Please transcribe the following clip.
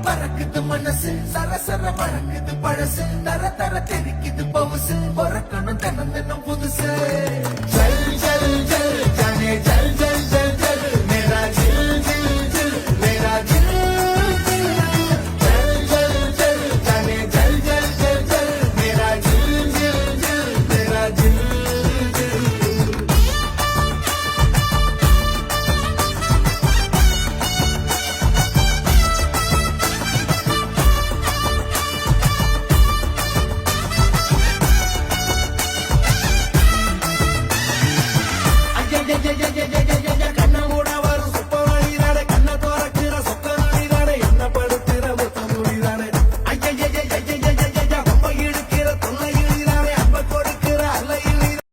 பறக்குது மனசு சரசர மறக்குது பழசு தர தர தெரிக்குது பவுசு பொறக்கணும் தினம் தினம் புதுசு ஜல் ஜல் ஜல் ஜானே ஜல் ஜல் ஜல் ஜல் மேரா ஜில் ஜில் ஜில் மேரா ஜில் ஜில் ஜல் ஜல் ஜல் ஜானே ஜல் ஜல் ஜல் ஜல் மேரா ஜில் ஜில் ஜில் மேரா ஜில் ஜில்